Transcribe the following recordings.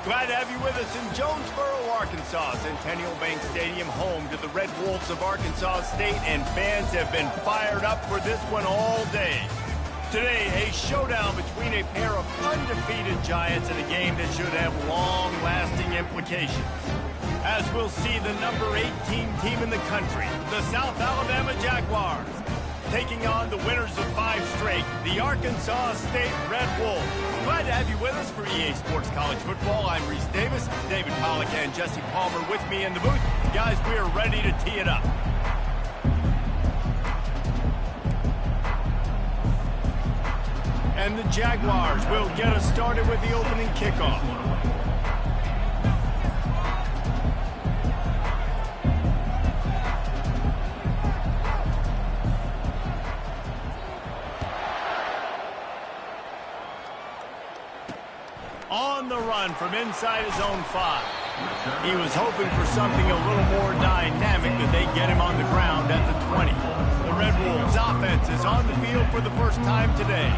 Glad to have you with us in Jonesboro, Arkansas. Centennial Bank Stadium, home to the Red Wolves of Arkansas State, and fans have been fired up for this one all day. Today, a showdown between a pair of undefeated giants in a game that should have long-lasting implications. As we'll see the number 18 team in the country, the South Alabama Jaguars, taking on the winners of 5 straight, the Arkansas State Red Wolves. Glad to have you with us for EA Sports College Football. I'm Reese Davis, David Pollack and Jesse Palmer with me in the booth. Guys, we are ready to tee it up. And the Jaguars will get us started with the opening kickoff. On the run from inside his own 5. He was hoping for something a little more dynamic, but they get him on the ground at the 20. The Red Wolves offense is on the field for the first time today.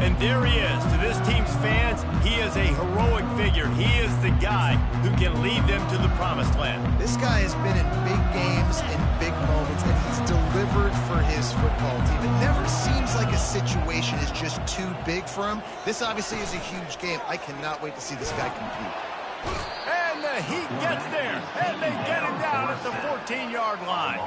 And there he is. To this team's fans, he is a heroic figure. He is the guy who can lead them to the promised land. This guy has been in big games and big moments, and he's delivered for his football team. It never seems like a situation is just too big for him. This obviously is a huge game. I cannot wait to see this guy compete. And the Heat gets there, and they get him down at the 14-yard line.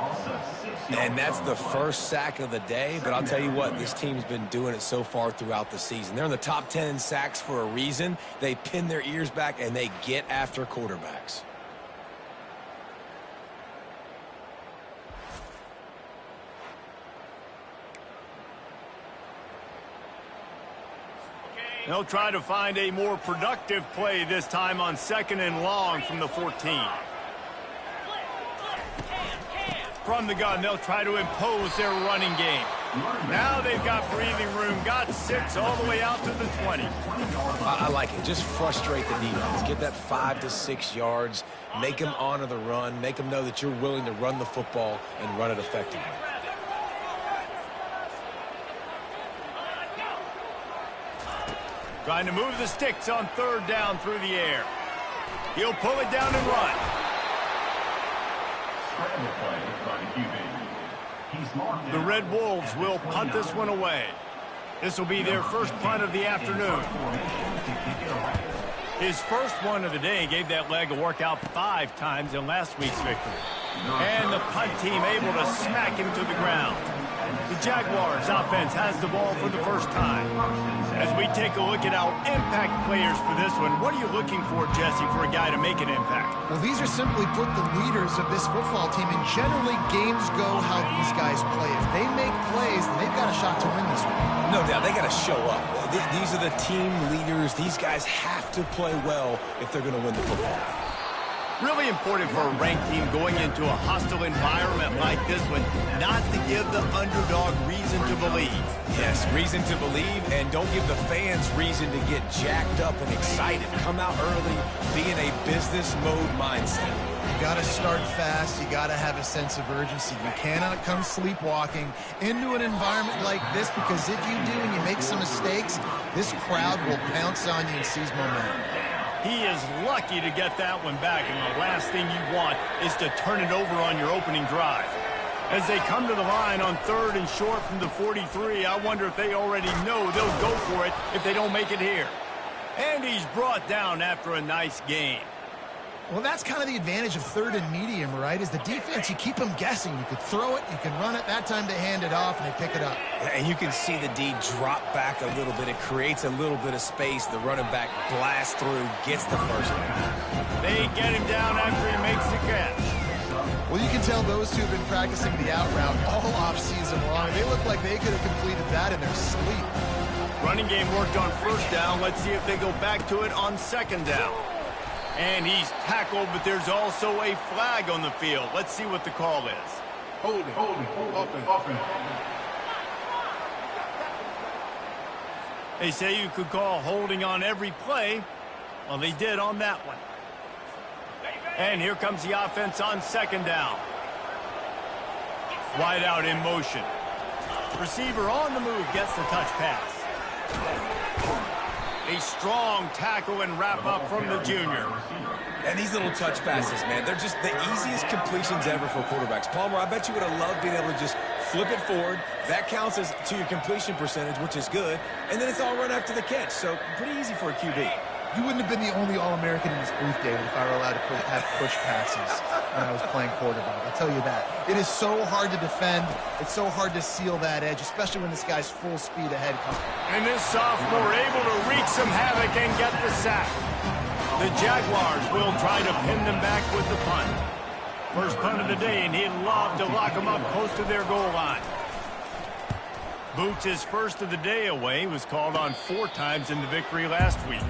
And that's the first sack of the day, but I'll tell you what, this team's been doing it so far throughout the season. They're in the top 10 in sacks for a reason. They pin their ears back, and they get after quarterbacks. They'll try to find a more productive play this time on 2nd and long from the 14. From the gun, they'll try to impose their running game. Now they've got breathing room, got 6 all the way out to the 20. I like it. Just frustrate the defense. Get that 5 to 6 yards. Make them honor the run. Make them know that you're willing to run the football and run it effectively. Trying to move the sticks on 3rd down through the air. He'll pull it down and run. The Red Wolves will punt this one away. This will be their first punt of the afternoon. His first one of the day gave that leg a workout 5 times in last week's victory. And the punt team able to smack him to the ground. The Jaguars offense has the ball for the first time. As we take a look at our impact players for this one, what are you looking for, Jesse, for a guy to make an impact? Well, these are simply put the leaders of this football team, and generally games go how these guys play. If they make plays, then they've got a shot to win this one. No doubt, they got to show up. These are the team leaders. These guys have to play well if they're going to win the football. Really important for a ranked team going into a hostile environment like this one, not to give the underdog reason to believe. Yes, reason to believe, and don't give the fans reason to get jacked up and excited. Come out early, be in a business mode mindset. You got to start fast. You got to have a sense of urgency. You cannot come sleepwalking into an environment like this, because if you do and you make some mistakes, this crowd will pounce on you and seize momentum. He is lucky to get that one back, and the last thing you want is to turn it over on your opening drive. As they come to the line on 3rd and short from the 43, I wonder if they already know they'll go for it if they don't make it here. And he's brought down after a nice gain. Well, that's kind of the advantage of 3rd and medium, right? Is the defense, you keep them guessing. You could throw it, you can run it. That time they hand it off and they pick it up. And you can see the D drop back a little bit. It creates a little bit of space. The running back blasts through, gets the first down. They get him down after he makes the catch. Well, you can tell those two have been practicing the out route all offseason long. They look like they could have completed that in their sleep. Running game worked on 1st down. Let's see if they go back to it on 2nd down. And he's tackled, but there's also a flag on the field. Let's see what the call is. Holding, offense. They say you could call holding on every play. Well, they did on that one. And here comes the offense on 2nd down. Wide out in motion. Receiver on the move gets the touch pass. A strong tackle and wrap up from the junior. And these little touch passes, man, they're just the easiest completions ever for quarterbacks. Palmer, I bet you would have loved being able to just flip it forward. That counts as to your completion percentage, which is good. And then it's all run after the catch. So pretty easy for a QB. You wouldn't have been the only All-American in this booth, David, if I were allowed to have push passes when I was playing quarterback. I'll tell you that. It is so hard to defend. It's so hard to seal that edge, especially when this guy's full speed ahead comes. And this sophomore able to wreak some havoc and get the sack. The Jaguars will try to pin them back with the punt. First punt of the day, and he'd love to lock them up close to their goal line. Boots' first of the day away was called on 4 times in the victory last week.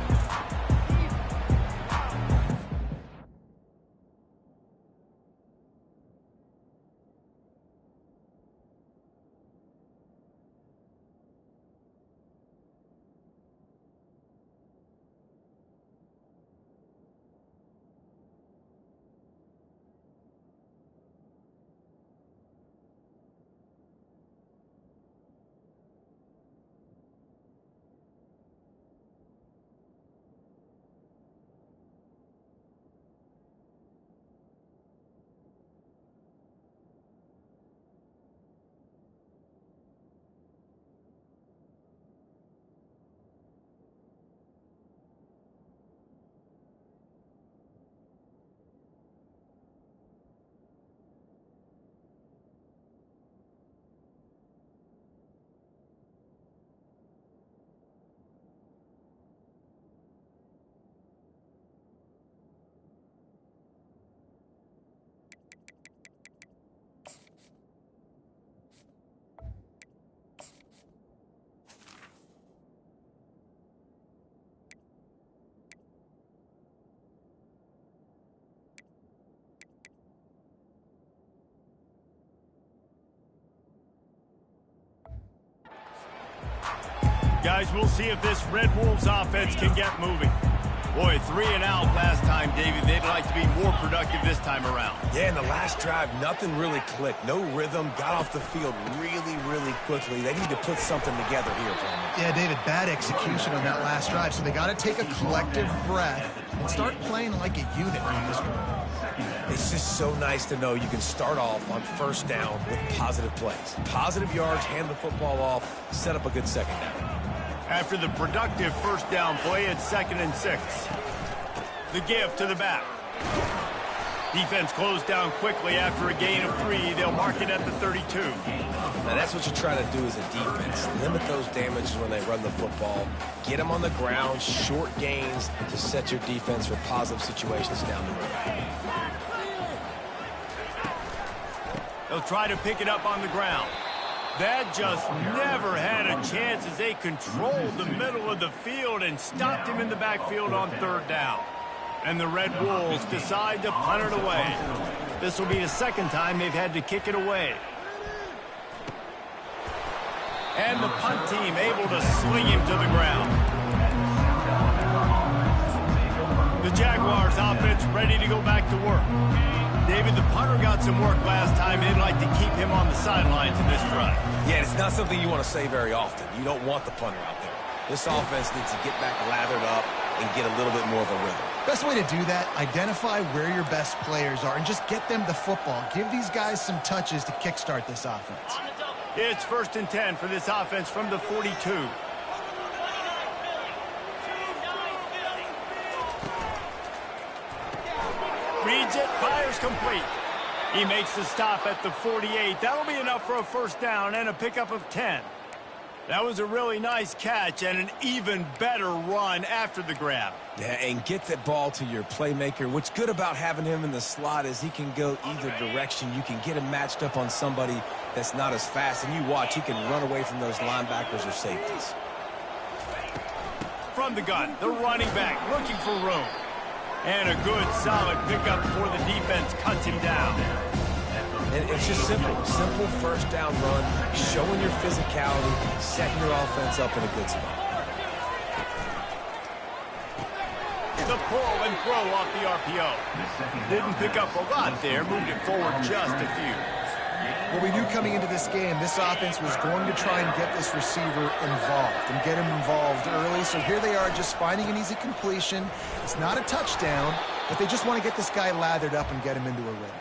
Guys, we'll see if this Red Wolves offense can get moving. Boy, 3 and out last time, David. They'd like to be more productive this time around. Yeah, in the last drive, nothing really clicked. No rhythm, got off the field really quickly. They need to put something together here, Palmer. Yeah, David, bad execution on that last drive, so they got to take a collective breath and start playing like a unit on this one. It's just so nice to know you can start off on first down with positive plays. Positive yards, hand the football off, set up a good second down. After the productive first down play, it's 2nd and 6. The give to the back. Defense closed down quickly after a gain of 3. They'll mark it at the 32. Now that's what you try to do as a defense. Limit those damages when they run the football. Get them on the ground, short gains to set your defense for positive situations down the road. They'll try to pick it up on the ground. That just never had a chance as they controlled the middle of the field and stopped him in the backfield on 3rd down. And the Red Wolves decide to punt it away. This will be the 2nd time they've had to kick it away. And the punt team able to sling him to the ground. The Jaguars offense ready to go back to work. David, the punter got some work last time. They'd like to keep him on the sidelines in this drive. Yeah, it's not something you want to say very often. You don't want the punter out there. This offense needs to get back lathered up and get a little bit more of a rhythm. Best way to do that, identify where your best players are and just get them the football. Give these guys some touches to kickstart this offense. It's 1st and 10 for this offense from the 42. Reads it, fires complete. He makes the stop at the 48. That'll be enough for a first down and a pickup of 10. That was a really nice catch and an even better run after the grab. Yeah, and get the ball to your playmaker. What's good about having him in the slot is he can go either direction. You can get him matched up on somebody that's not as fast, and you watch, he can run away from those linebackers or safeties. From the gun, the running back looking for room. And a good, solid pickup before the defense cuts him down. And it's just simple. Simple first down run, showing your physicality, setting your offense up in a good spot. The pull and throw off the RPO. Didn't pick up a lot there, moved it forward just a few. Well, we knew coming into this game, this offense was going to try and get this receiver involved and get him involved early. So here they are just finding an easy completion. It's not a touchdown, but they just want to get this guy lathered up and get him into a rhythm.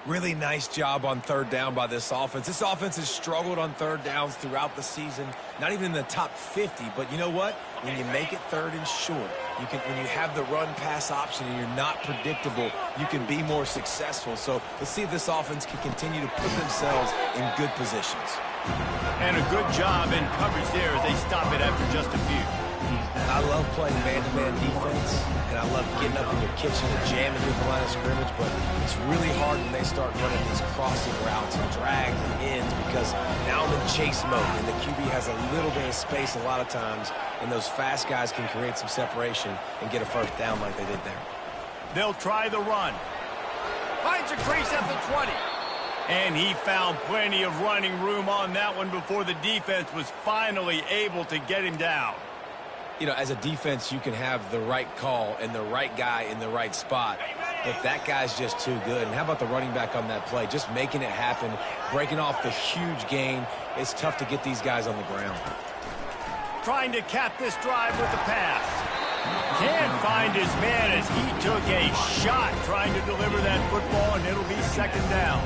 Really nice job on third down by this offense. This offense has struggled on third downs throughout the season. Not even in the top 50, but you know what? When you make it third and short, when you have the run-pass option and you're not predictable, you can be more successful. So let's see if this offense can continue to put themselves in good positions. And a good job in coverage there as they stop it after just a few. I love playing man-to-man defense, and I love getting up in your kitchen and jamming through the line of scrimmage, but it's really hard when they start running these crossing routes and drags and ends because now I'm in chase mode, and the QB has a little bit of space a lot of times, and those fast guys can create some separation and get a first down like they did there. They'll try the run. Finds a crease at the 20. And he found plenty of running room on that one before the defense was finally able to get him down. You know, as a defense, you can have the right call and the right guy in the right spot, but that guy's just too good. And how about the running back on that play? Just making it happen, breaking off the huge gain. It's tough to get these guys on the ground. Trying to cap this drive with the pass. Can't find his man as he took a shot trying to deliver that football, and it'll be second down.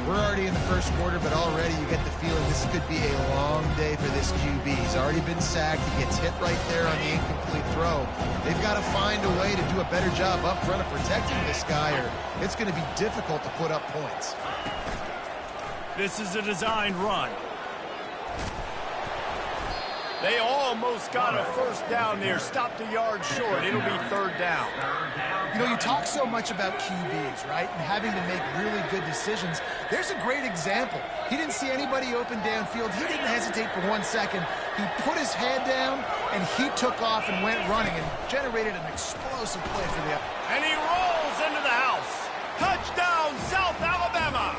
We're already in the first quarter, but already you get the feeling this could be a long day for this QB. He's already been sacked. He gets hit right there on the incomplete throw. They've got to find a way to do a better job up front of protecting this guy, or it's going to be difficult to put up points. This is a designed run. They almost got a first down there. Stopped a yard short. It'll be third down. You know, you talk so much about QBs, right, and having to make really good decisions. There's a great example. He didn't see anybody open downfield. He didn't hesitate for 1 second. He put his head down, and he took off and went running and generated an explosive play for the... And he rolls into the house. Touchdown, South Alabama.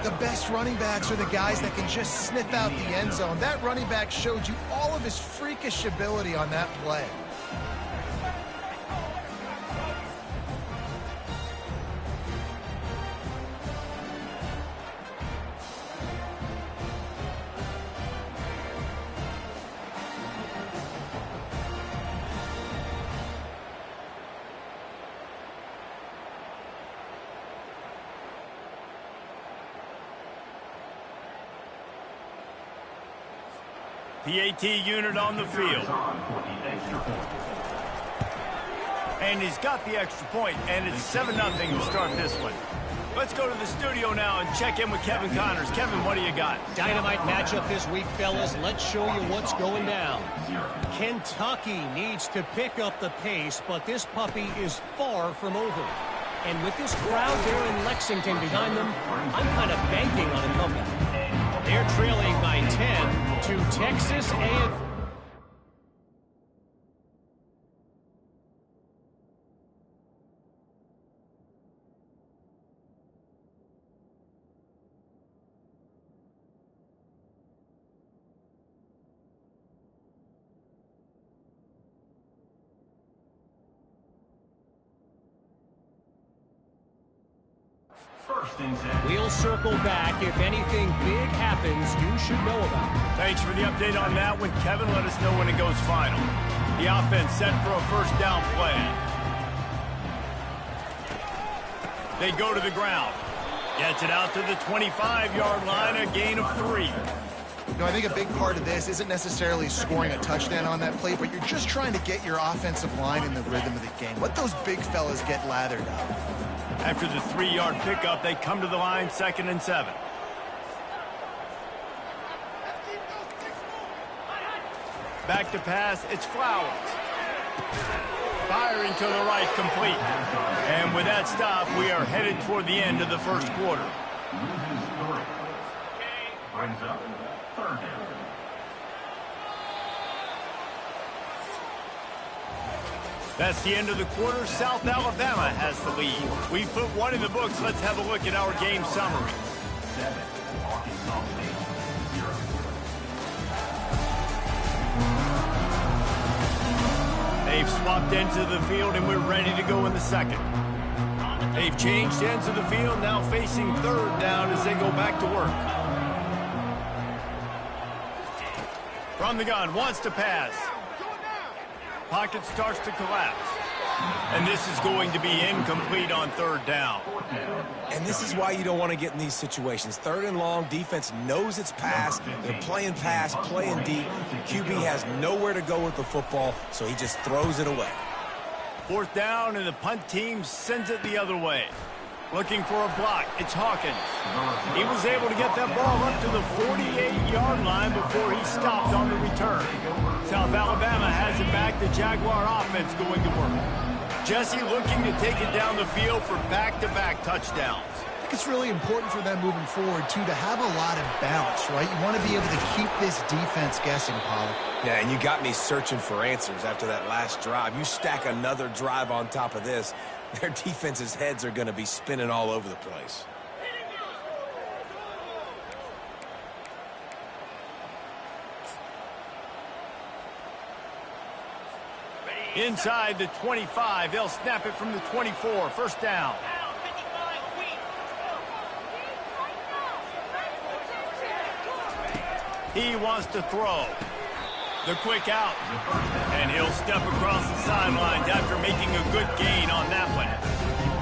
The best running backs are the guys that can just sniff out the end zone. That running back showed you all of his freakish ability on that play. PAT unit on the field. And he's got the extra point, and it's 7-0 to start this one. Let's go to the studio now and check in with Kevin Connors. Kevin, what do you got? Dynamite matchup this week, fellas. Let's show you what's going down. Kentucky needs to pick up the pace, but this puppy is far from over. And with this crowd there in Lexington behind them, I'm kind of banking on a comeback. They're trailing by 10 to Texas A&M. We'll circle back. If anything big happens, you should know about it. Thanks for the update on that one, Kevin. Let us know when it goes final. The offense set for a first down play. They go to the ground. Gets it out to the 25-yard line, a gain of 3. You know, I think a big part of this isn't necessarily scoring a touchdown on that play, but you're just trying to get your offensive line in the rhythm of the game. Let those big fellas get lathered up. After the 3-yard pickup, they come to the line, 2nd and 7. Back to pass, it's Flowers. Firing to the right, complete. And with that stop, we are headed toward the end of the first quarter. Brings up third down. That's the end of the quarter. South Alabama has the lead. We put one in the books. Let's have a look at our game summary. 7, Arkansas State, 0. They've swapped into the field, and we're ready to go in the second. On the They've changed ends of the field, now facing third down as they go back to work. From the gun, wants to pass. Pocket starts to collapse. And this is going to be incomplete on third down. And this is why you don't want to get in these situations. Third and long, defense knows it's pass. They're playing pass, playing deep. QB has nowhere to go with the football, so he just throws it away. Fourth down, and the punt team sends it the other way. Looking for a block. It's Hawkins. He was able to get that ball up to the 48-yard line before he stopped on the return. South Alabama has it back. The Jaguar offense going to work. Jesse looking to take it down the field for back-to-back touchdowns. I think it's really important for them moving forward, too, to have a lot of balance, right? You want to be able to keep this defense guessing, Pollock. Yeah, and you got me searching for answers after that last drive. You stack another drive on top of this, their defense's heads are going to be spinning all over the place. Inside the 25, they'll snap it from the 24. First down. He wants to throw. The quick out. And he'll step across the sidelines after making a good gain on that one.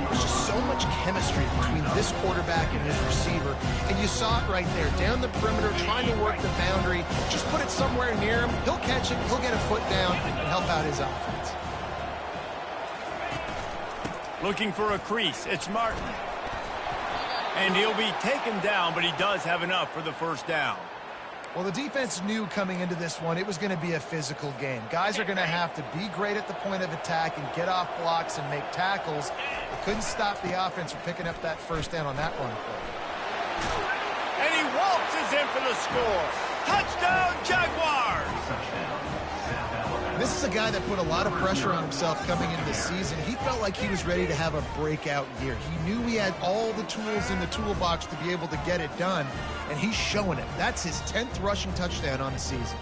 There's just so much chemistry between this quarterback and his receiver. And you saw it right there, down the perimeter, trying to work the boundary. Just put it somewhere near him. He'll catch it. He'll get a foot down and help out his offense. Looking for a crease. It's Martin. And he'll be taken down, but he does have enough for the first down. Well, the defense knew coming into this one it was going to be a physical game. Guys are going to have to be great at the point of attack and get off blocks and make tackles. They couldn't stop the offense from picking up that first down on that run play. And he waltzes in for the score. Touchdown, Jaguars! This is a guy that put a lot of pressure on himself coming into the season. He felt like he was ready to have a breakout year. He knew he had all the tools in the toolbox to be able to get it done, and he's showing it. That's his 10th rushing touchdown on the season.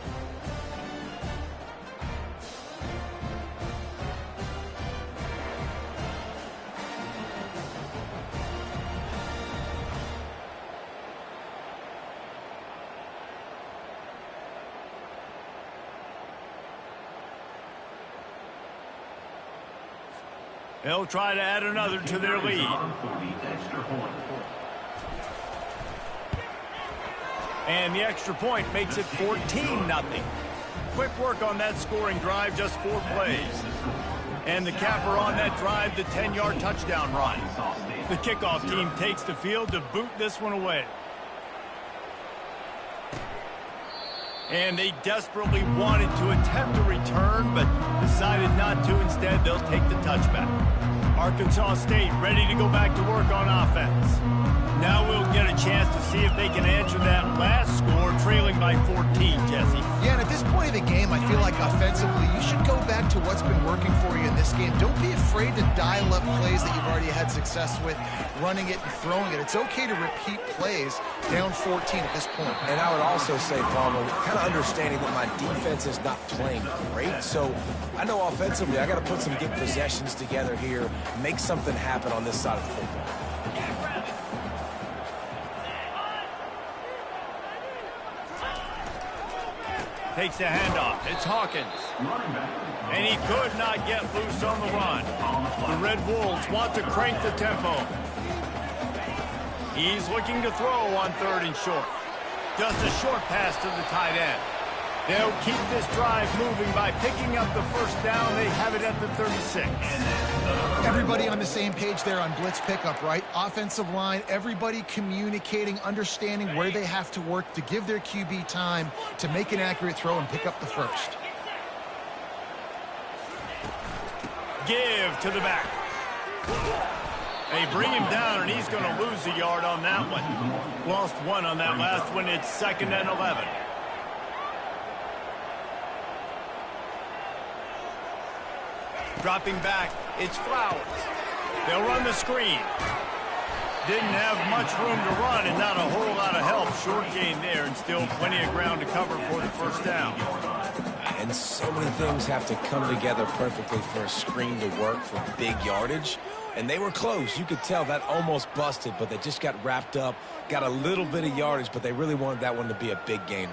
They'll try to add another to their lead. And the extra point makes it 14-0. Quick work on that scoring drive, just 4 plays. And the capper on that drive, the 10-yard touchdown run. The kickoff team takes the field to boot this one away. And they desperately wanted to attempt a return, but decided not to. Instead, they'll take the touchback. Arkansas State ready to go back to work on offense. Now we'll get a chance to see if they can answer that last score, trailing by 14, Jesse. Yeah, and at this point of the game, I feel like offensively, you should go back to what's been working for you in this game. Don't be afraid to dial up plays that you've already had success with, running it and throwing it. It's okay to repeat plays down 14 at this point. And I would also say, Palmer, kind of understanding that my defense is not playing great, so I know offensively I got to put some good possessions together here, make something happen on this side of the football. Takes the handoff. It's Hawkins. And he could not get loose on the run. The Red Wolves want to crank the tempo. He's looking to throw on 3rd and short. Just a short pass to the tight end. They'll keep this drive moving by picking up the first down. They have it at the 36. Everybody on the same page there on blitz pickup, right? Offensive line, everybody communicating, understanding where they have to work to give their QB time to make an accurate throw and pick up the first. Give to the back. They bring him down, and he's going to lose a yard on that one. Lost 1 on that last one. It's 2nd and 11. Dropping back, it's Flowers. They'll run the screen. Didn't have much room to run and not a whole lot of help. Short gain there and still plenty of ground to cover for the first down. And so many things have to come together perfectly for a screen to work for big yardage. And they were close. You could tell that almost busted, but they just got wrapped up, got a little bit of yardage, but they really wanted that one to be a big gainer.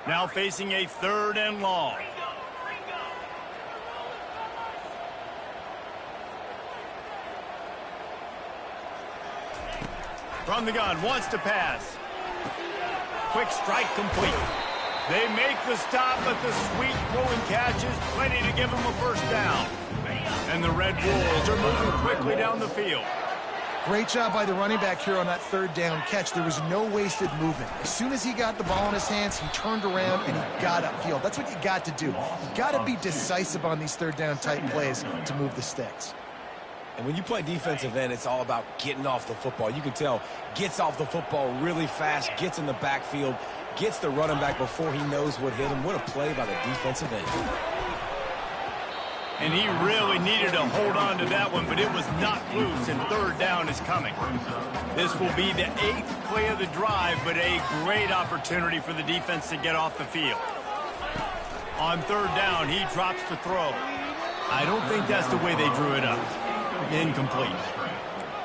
Now facing a 3rd and long. From the gun, wants to pass. Quick strike complete. They make the stop, but the sweet throwing catch is plenty to give them a first down. And the Red Wolves are moving quickly down the field. Great job by the running back here on that 3rd down catch. There was no wasted movement. As soon as he got the ball in his hands, he turned around and he got upfield. That's what you got to do. You got to be decisive on these 3rd down type plays to move the sticks. And when you play defensive end, it's all about getting off the football. You can tell, gets off the football really fast, gets in the backfield, gets the running back before he knows what hit him. What a play by the defensive end. And he really needed to hold on to that one, but it was knocked loose, and 3rd down is coming. This will be the 8th play of the drive, but a great opportunity for the defense to get off the field. On 3rd down, he drops to throw. I don't think that's the way they drew it up. Incomplete.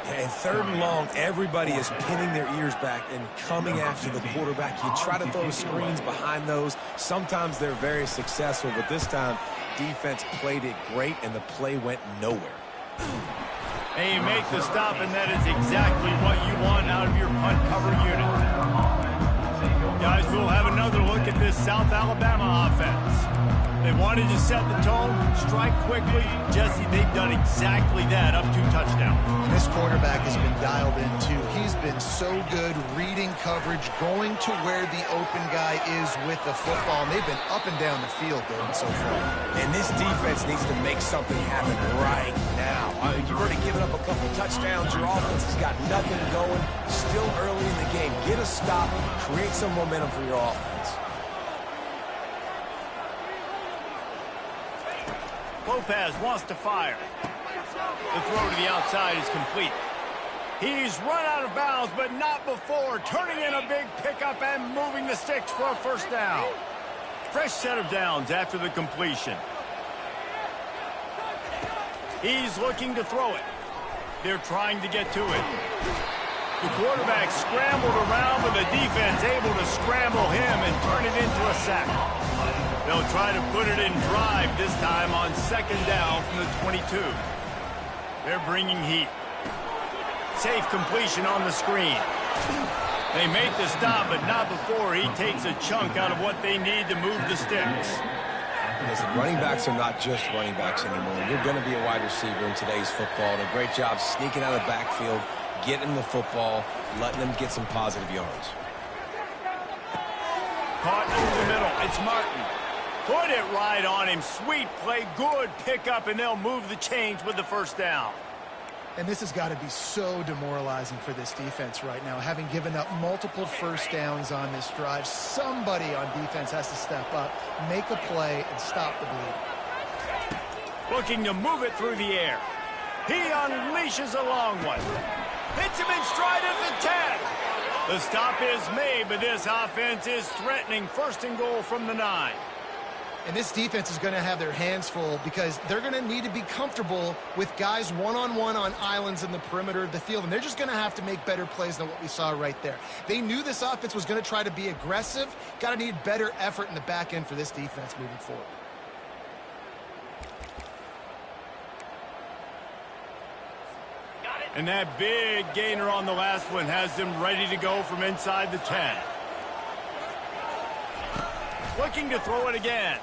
And 3rd and long, everybody is pinning their ears back and coming after the quarterback. You try to throw screens behind those. Sometimes they're very successful, but this time, defense played it great, and the play went nowhere. And you make the stop, and that is exactly what you want out of your punt cover unit. Guys, we'll have another look at this South Alabama offense. They wanted to set the tone, strike quickly. Jesse, they've done exactly that, up 2 touchdowns. This quarterback has been dialed in, too. He's been so good reading coverage, going to where the open guy is with the football, and they've been up and down the field, David, so far. And this defense needs to make something happen right now. You've already given up a couple touchdowns. Your offense has got nothing going. Still early in the game. Get a stop. Create some momentum for your offense. Lopez wants to fire. The throw to the outside is complete. He's run out of bounds, but not before turning in a big pickup and moving the sticks for a first down. Fresh set of downs after the completion. He's looking to throw it. They're trying to get to it. The quarterback scrambled around, but the defense able to scramble him and turn it into a sack. They'll try to put it in drive this time on 2nd down from the 22. They're bringing heat. Safe completion on the screen. They make the stop, but not before he takes a chunk out of what they need to move the sticks. Listen, running backs are not just running backs anymore. You're going to be a wide receiver in today's football. And a great job sneaking out of the backfield, getting the football, letting them get some positive yards. Caught through the middle. It's Martin. Put it right on him. Sweet play. Good pickup, and they'll move the chains with the first down. And this has got to be so demoralizing for this defense right now. Having given up multiple first downs on this drive, somebody on defense has to step up, make a play, and stop the bleed. Looking to move it through the air. He unleashes a long one. Hits him in stride at the 10. The stop is made, but this offense is threatening 1st and goal from the 9. And this defense is going to have their hands full because they're going to need to be comfortable with guys one-on-one on islands in the perimeter of the field. And they're just going to have to make better plays than what we saw right there. They knew this offense was going to try to be aggressive. Got to need better effort in the back end for this defense moving forward. And that big gainer on the last one has them ready to go from inside the 10. Looking to throw it again.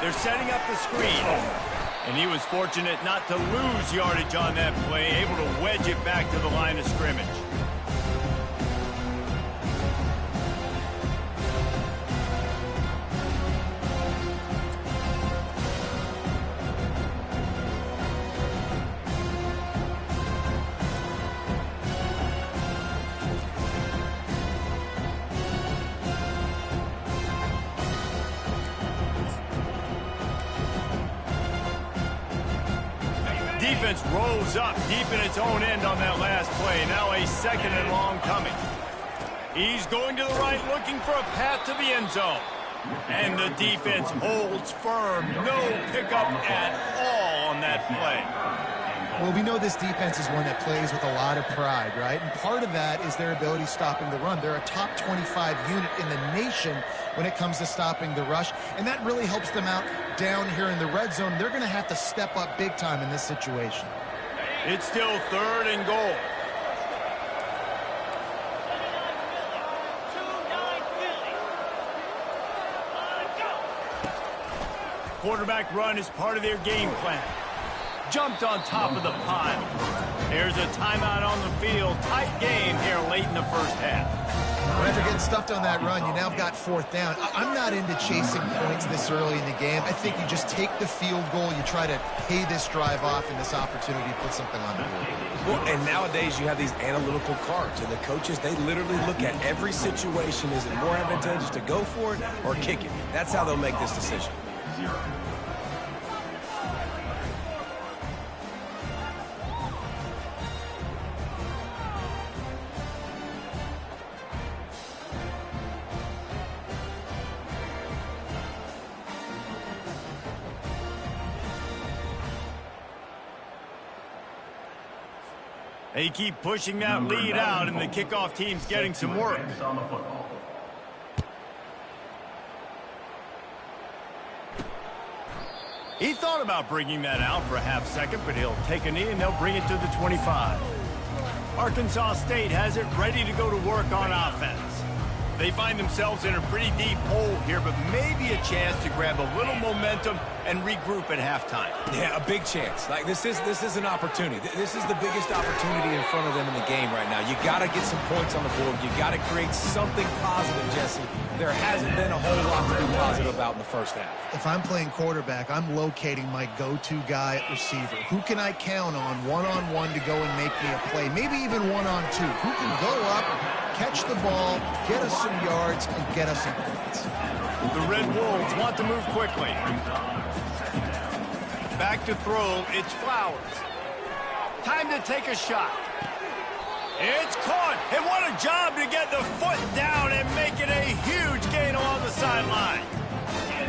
They're setting up the screen. And he was fortunate not to lose yardage on that play, able to wedge it back to the line of scrimmage. defense rose up deep in its own end on that last play. Now a second and long coming. He's going to the right, looking for a path to the end zone. And the defense holds firm. No pickup at all on that play. Well, we know this defense is one that plays with a lot of pride, right? And part of that is their ability stopping the run. They're a top 25 unit in the nation when it comes to stopping the rush, and that really helps them out down here in the red zone. They're going to have to step up big time in this situation. It's still 3rd and goal. Quarterback run is part of their game plan. Jumped on top of the pile. There's a timeout on the field. Tight game here late in the first half. Well, after getting stuffed on that run, you now have got 4th down. I'm not into chasing points this early in the game. I think you just take the field goal. You try to pay this drive off and this opportunity to put something on the board. Well, and nowadays you have these analytical cards, and the coaches, they literally look at every situation. Is it more advantageous to go for it or kick it? That's how they'll make this decision. They keep pushing that lead out, and the kickoff team's getting some work. He thought about bringing that out for a half second, but he'll take a knee and they'll bring it to the 25. Arkansas State has it ready to go to work on offense. They find themselves in a pretty deep hole here, but maybe a chance to grab a little momentum and regroup at halftime. Yeah, a big chance. Like this is an opportunity. This is the biggest opportunity in front of them in the game right now. You got to get some points on the board. You got to create something positive, Jesse. There hasn't been a whole lot to be positive about in the first half. If I'm playing quarterback, I'm locating my go-to guy at receiver. Who can I count on one-on-one to go and make me a play? Maybe even one-on-two. Who can go up, catch the ball, get us some yards, and get us some points? The Red Wolves want to move quickly. Back to throw, it's Flowers. Time to take a shot. It's caught, and what a job to get the foot down and make it a huge gain along the sideline.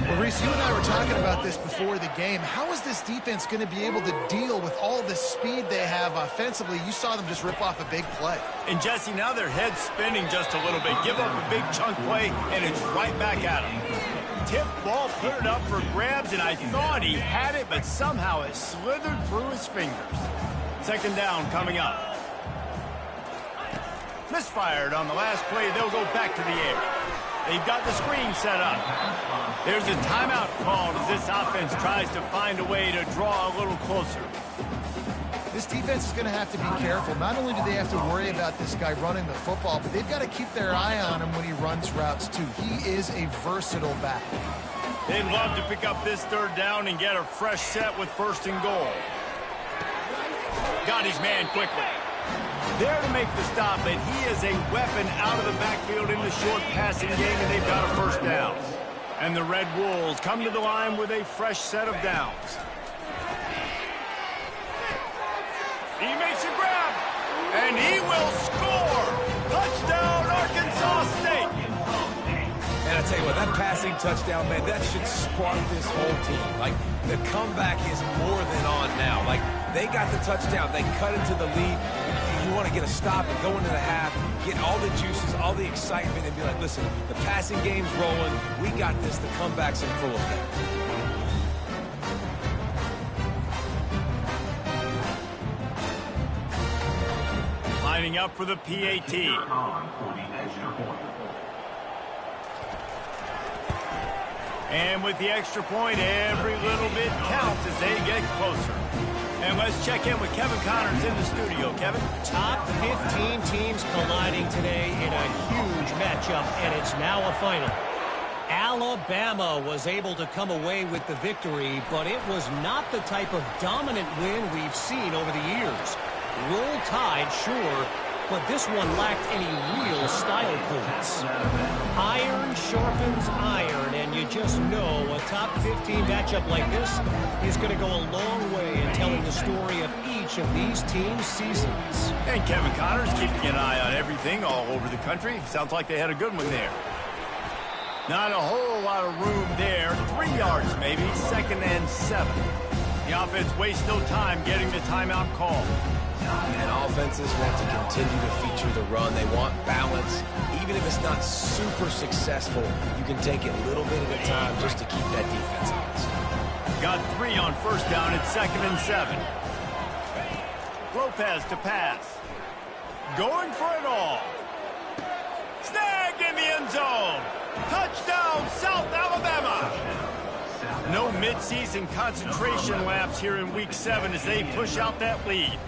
Well, Reese, you and I were talking about this before the game. How is this defense going to be able to deal with all the speed they have offensively? You saw them just rip off a big play. And, Jesse, now their head's spinning just a little bit. Give up a big chunk play, and it's right back at them. Tip ball, put it up for grabs, and I thought he had it, but somehow it slithered through his fingers. 2nd down coming up. Misfired on the last play. They'll go back to the air. They've got the screen set up. There's a timeout called as this offense tries to find a way to draw a little closer. This defense is going to have to be careful. Not only do they have to worry about this guy running the football, but they've got to keep their eye on him when he runs routes, too. He is a versatile back. They'd love to pick up this 3rd down and get a fresh set with 1st and goal. Got his man quickly. There to make the stop, and he is a weapon out of the backfield in the short passing game, and they've got a 1st down. And the Red Wolves come to the line with a fresh set of downs. He makes a grab, and he will score! Touchdown, Arkansas State! And I tell you what, that passing touchdown, man, that should spark this whole team. Like, the comeback is more than on now. Like, they got the touchdown. They cut into the lead. You want to get a stop and go into the half, get all the juices, all the excitement, and be like, listen, the passing game's rolling. We got this. The comeback's in full effect. Lining up for the PAT. And with the extra point, every little bit counts as they get closer. And let's check in with Kevin Connors in the studio. Kevin? Top 15 teams colliding today in a huge matchup, and it's now a final. Alabama was able to come away with the victory, but it was not the type of dominant win we've seen over the years. Roll Tide, sure, but this one lacked any real style points. Iron sharpens iron, and you just know a top 15 matchup like this is going to go a long way in telling the story of each of these teams' seasons. And Kevin Connor's keeping an eye on everything all over the country. Sounds like they had a good one there. Not a whole lot of room there. 3 yards maybe, 2nd and 7. The offense wastes no time getting the timeout call. And offenses want to continue to feature the run. They want balance. Even if it's not super successful, you can take it a little bit at a time just to keep that defense honest. Got 3 on 1st down at 2nd and 7. Lopez to pass. Going for it all. Snagged in the end zone. Touchdown, South Alabama. No midseason concentration laps here in Week 7 as they push out that lead.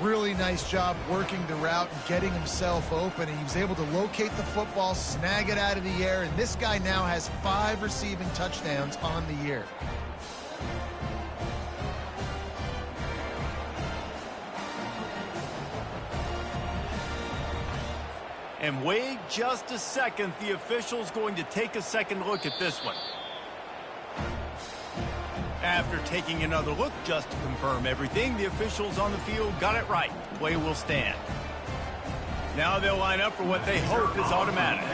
Really nice job working the route and getting himself open. And he was able to locate the football, snag it out of the air, and this guy now has 5 receiving touchdowns on the year. And wait just a second. The official's going to take a second look at this one. After taking another look just to confirm everything, the officials on the field got it right. Play will stand. Now they'll line up for what they hope is automatic.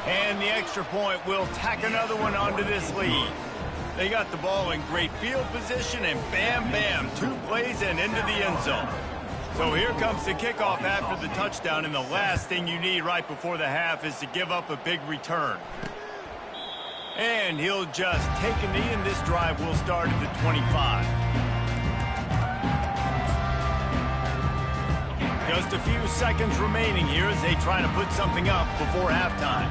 And the extra point will tack another one onto this lead. They got the ball in great field position, and bam, bam, 2 plays and into the end zone. So here comes the kickoff after the touchdown, and the last thing you need right before the half is to give up a big return. And he'll just take a knee, and this drive will start at the 25. Just a few seconds remaining here as they try to put something up before halftime.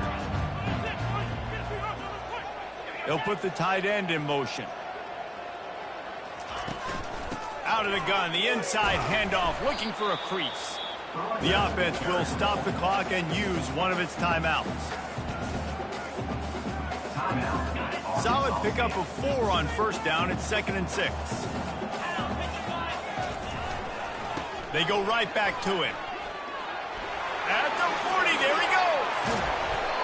They'll put the tight end in motion. Out of the gun, the inside handoff, looking for a crease. The offense will stop the clock and use one of its timeouts. Solid pickup of 4 on 1st down at 2nd and 6. They go right back to it. At the 40, there he goes.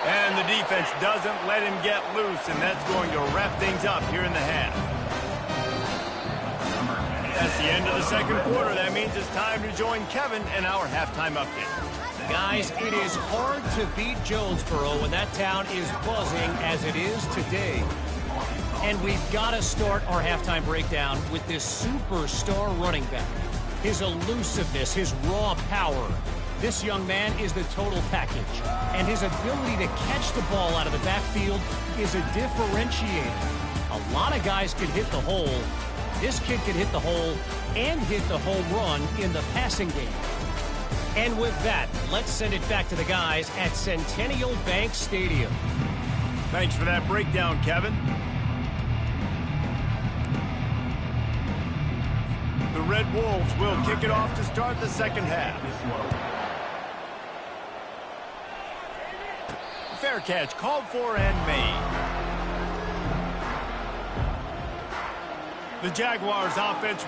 And the defense doesn't let him get loose, and that's going to wrap things up here in the half. That's the end of the 2nd quarter. That means it's time to join Kevin in our halftime update. Guys, it is hard to beat Jonesboro when that town is buzzing as it is today. And we've got to start our halftime breakdown with this superstar running back. His elusiveness, his raw power. This young man is the total package. And his ability to catch the ball out of the backfield is a differentiator. A lot of guys could hit the hole. This kid could hit the hole and hit the home run in the passing game. And with that, let's send it back to the guys at Centennial Bank Stadium. Thanks for that breakdown, Kevin. The Red Wolves will kick it off to start the 2nd half. Fair catch called for and made. The Jaguars offense.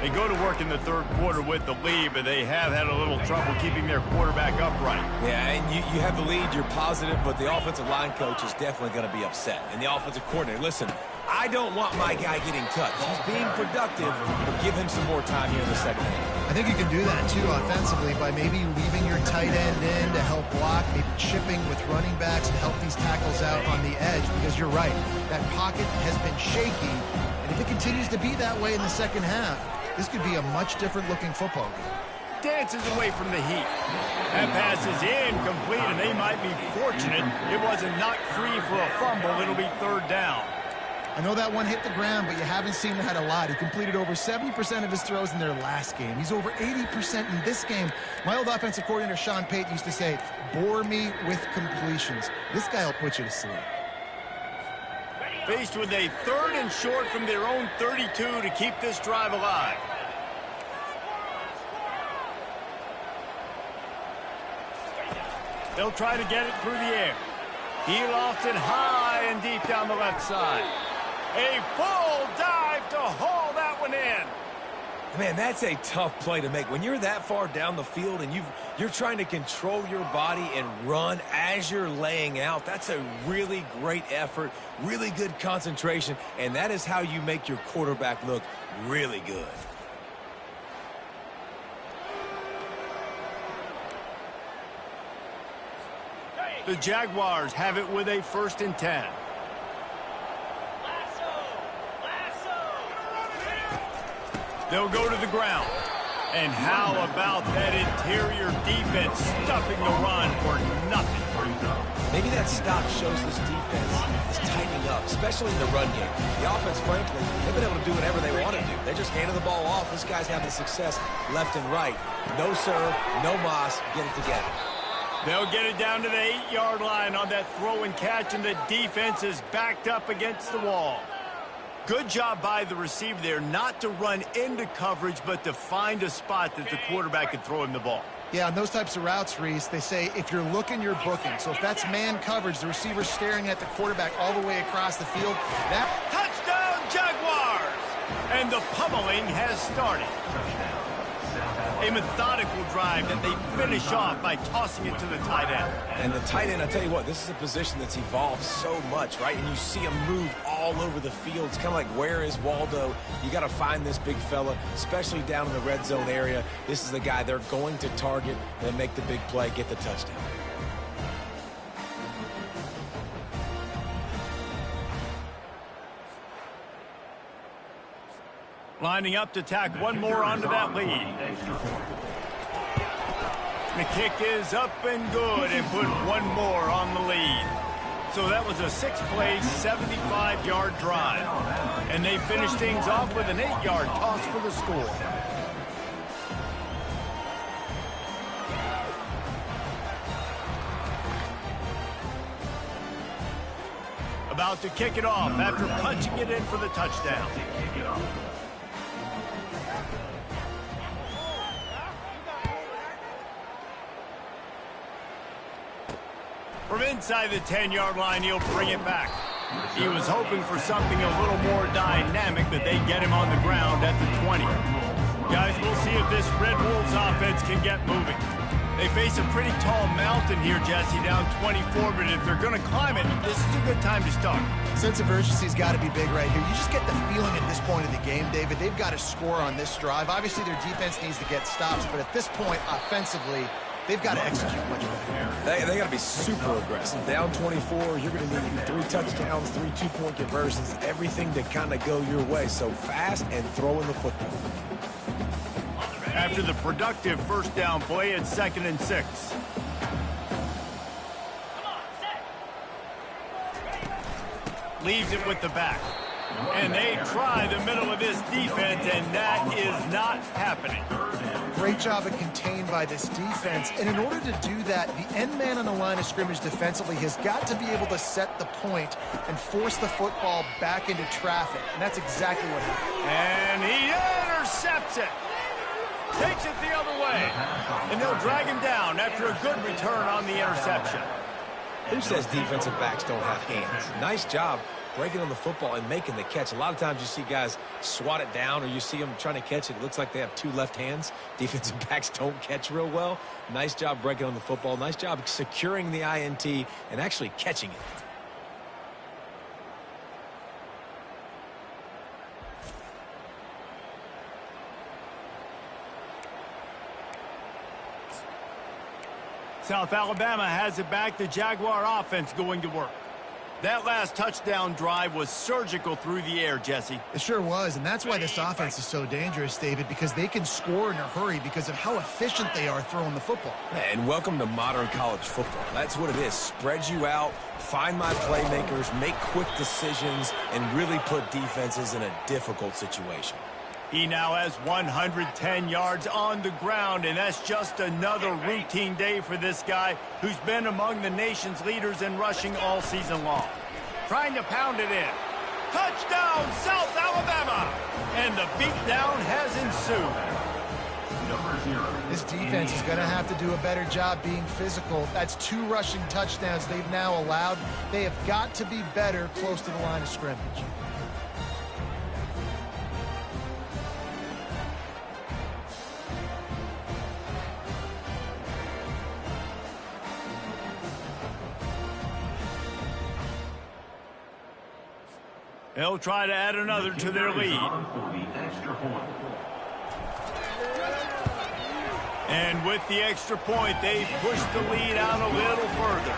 They go to work in the third quarter with the lead, but they have had a little trouble keeping their quarterback upright. Yeah, and you have the lead, you're positive, but the offensive line coach is definitely going to be upset. And the offensive coordinator, listen, I don't want my guy getting touched. He's being productive, but give him some more time here in the second half. I think you can do that, too, offensively, by maybe leaving your tight end in to help block, maybe chipping with running backs to help these tackles out on the edge, because you're right, that pocket has been shaky, and if it continues to be that way in the second half, this could be a much different-looking football game. Dances away from the heat. That pass is incomplete, and they might be fortunate it wasn't knocked free for a fumble. It'll be third down. I know that one hit the ground, but you haven't seen that a lot. He completed over 70% of his throws in their last game. He's over 80% in this game. My old offensive coordinator, Sean Payton, used to say, bore me with completions. This guy will put you to sleep. Faced with a third and short from their own 32 to keep this drive alive. They'll try to get it through the air. He lofts it high and deep down the left side. A full dive to haul that one in. Man, that's a tough play to make. When you're that far down the field and you're trying to control your body and run as you're laying out, that's a really great effort, really good concentration, and that is how you make your quarterback look really good. The Jaguars have it with a 1st and 10. They'll go to the ground. And how about that interior defense stuffing the run for nothing? Maybe that stop shows this defense is tightening up, especially in the run game. The offense, frankly, they've been able to do whatever they want to do. They just handed the ball off. This guy's having success left and right. No serve, no moss, get it together. They'll get it down to the 8-yard line on that throw and catch, and the defense is backed up against the wall. Good job by the receiver there not to run into coverage, but to find a spot that the quarterback can throw him the ball. Yeah, on those types of routes, Reese, they say if you're looking, you're booking. So if that's man coverage, the receiver's staring at the quarterback all the way across the field. That touchdown, Jaguars! And the pummeling has started. A methodical drive that they finish off by tossing it to the tight end. And the tight end, I tell you what, this is a position that's evolved so much, right? And you see him move all over the field. It's kind of like, where is Waldo? You got to find this big fella, especially down in the red zone area. This is the guy they're going to target and make the big play, get the touchdown. Lining up to tack one more onto that lead. The kick is up and good and put one more on the lead. So that was a 6-play, 75-yard drive. And they finished things off with an 8-yard toss for the score. About to kick it off after punching it in for the touchdown. From inside the 10-yard line, he'll bring it back. He was hoping for something a little more dynamic, but they get him on the ground at the 20. Guys, we'll see if this Red Wolves offense can get moving. They face a pretty tall mountain here, Jesse, down 24, but if they're going to climb it, this is a good time to start. Sense of urgency's got to be big right here. You just get the feeling at this point of the game, David, they've got to score on this drive. Obviously, their defense needs to get stops, but at this point, offensively, they've got to execute much better. They got to be super aggressive. Down 24, you're going to need 3 touchdowns, 3 two-point conversions, everything to kind of go your way. So fast and throwing the football. After the productive first down play, it's 2nd and 6. Leaves it with the back. And they try the middle of this defense, and that is not happening. Great job of contained by this defense. And in order to do that, the end man on the line of scrimmage defensively has got to be able to set the point and force the football back into traffic. And that's exactly what happened. And he intercepts it. Takes it the other way. And they'll drag him down after a good return on the interception. Who says defensive backs don't have hands? Nice job breaking on the football and making the catch. A lot of times you see guys swat it down or you see them trying to catch it. It looks like they have two left hands. Defensive backs don't catch real well. Nice job breaking on the football. Nice job securing the INT and actually catching it. South Alabama has it back. The Jaguar offense going to work. That last touchdown drive was surgical through the air, Jesse. It sure was, and that's why this offense is so dangerous, David, because they can score in a hurry because of how efficient they are throwing the football. And welcome to modern college football. That's what it is. Spread you out, find my playmakers, make quick decisions, and really put defenses in a difficult situation. He now has 110 yards on the ground, and that's just another routine day for this guy who's been among the nation's leaders in rushing all season long. Trying to pound it in. Touchdown, South Alabama! And the beatdown has ensued. This defense is going to have to do a better job being physical. That's 2 rushing touchdowns they've now allowed. They have got to be better close to the line of scrimmage. They'll try to add another to their lead. And with the extra point, they push the lead out a little further.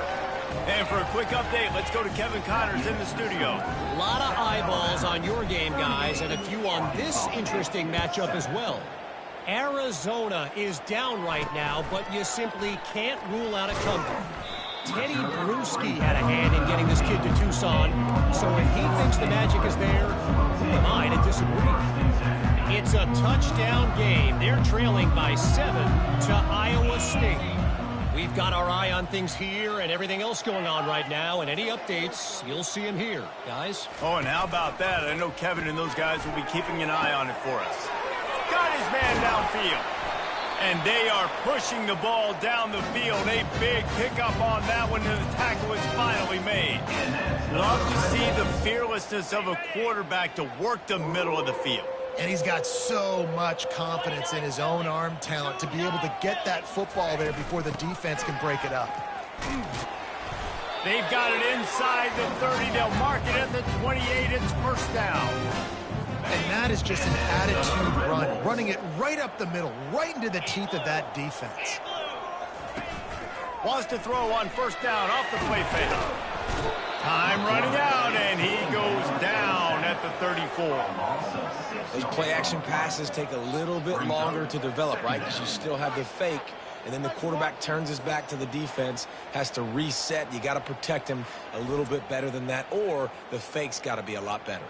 And for a quick update, let's go to Kevin Connors in the studio. A lot of eyeballs on your game, guys, and a few on this interesting matchup as well. Arizona is down right now, but you simply can't rule out a comeback. Teddy Bruschi had a hand in getting this kid to Tucson, so if he thinks the magic is there, who am I to disagree? It's a touchdown game. They're trailing by 7 to Iowa State. We've got our eye on things here and everything else going on right now, and any updates, you'll see them here, guys. Oh, and how about that? I know Kevin and those guys will be keeping an eye on it for us. Got his man downfield. And they are pushing the ball down the field. A big pickup on that one, and the tackle is finally made. Love to see the fearlessness of a quarterback to work the middle of the field. And he's got so much confidence in his own arm talent to be able to get that football there before the defense can break it up. They've got it inside the 30. They'll mark it at the 28. It's first down. And that is just an attitude run, running it right up the middle, right into the teeth of that defense. Wants to throw on first down off the play fake. Time running out, and he goes down at the 34. Those play-action passes take a little bit longer to develop, right? Because you still have the fake, and then the quarterback turns his back to the defense, has to reset. You got to protect him a little bit better than that, or the fake's got to be a lot better.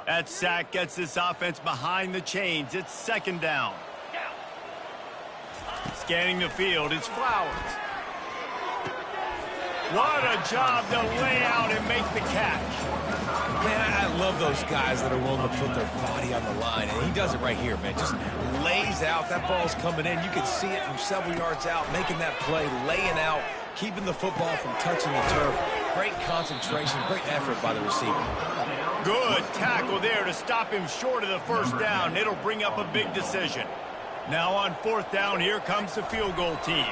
That sack gets this offense behind the chains. It's second down. Scanning the field, it's Flowers. What a job to lay out and make the catch. Man, I love those guys that are willing to put their body on the line, and he does it right here, man. Just lays out. That ball's coming in. You can see it from several yards out, making that play, laying out, keeping the football from touching the turf. Great concentration, great effort by the receiver. Good tackle there to stop him short of the first down. It'll bring up a big decision. Now on fourth down, here comes the field goal team.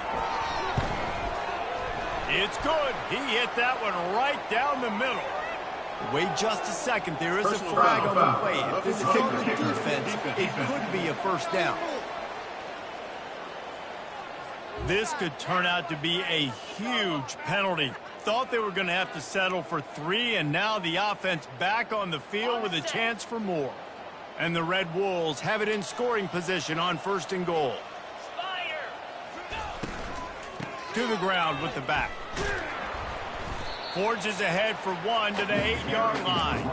It's good. He hit that one right down the middle. Wait just a second. There is a flag on the play. If this is on the defense, it could be a first down. This could turn out to be a huge penalty. Thought they were going to have to settle for 3, and now the offense back on the field with a chance for more. And the Red Wolves have it in scoring position on first and goal. To the ground with the back. Forges ahead for 1 to the 8-yard line.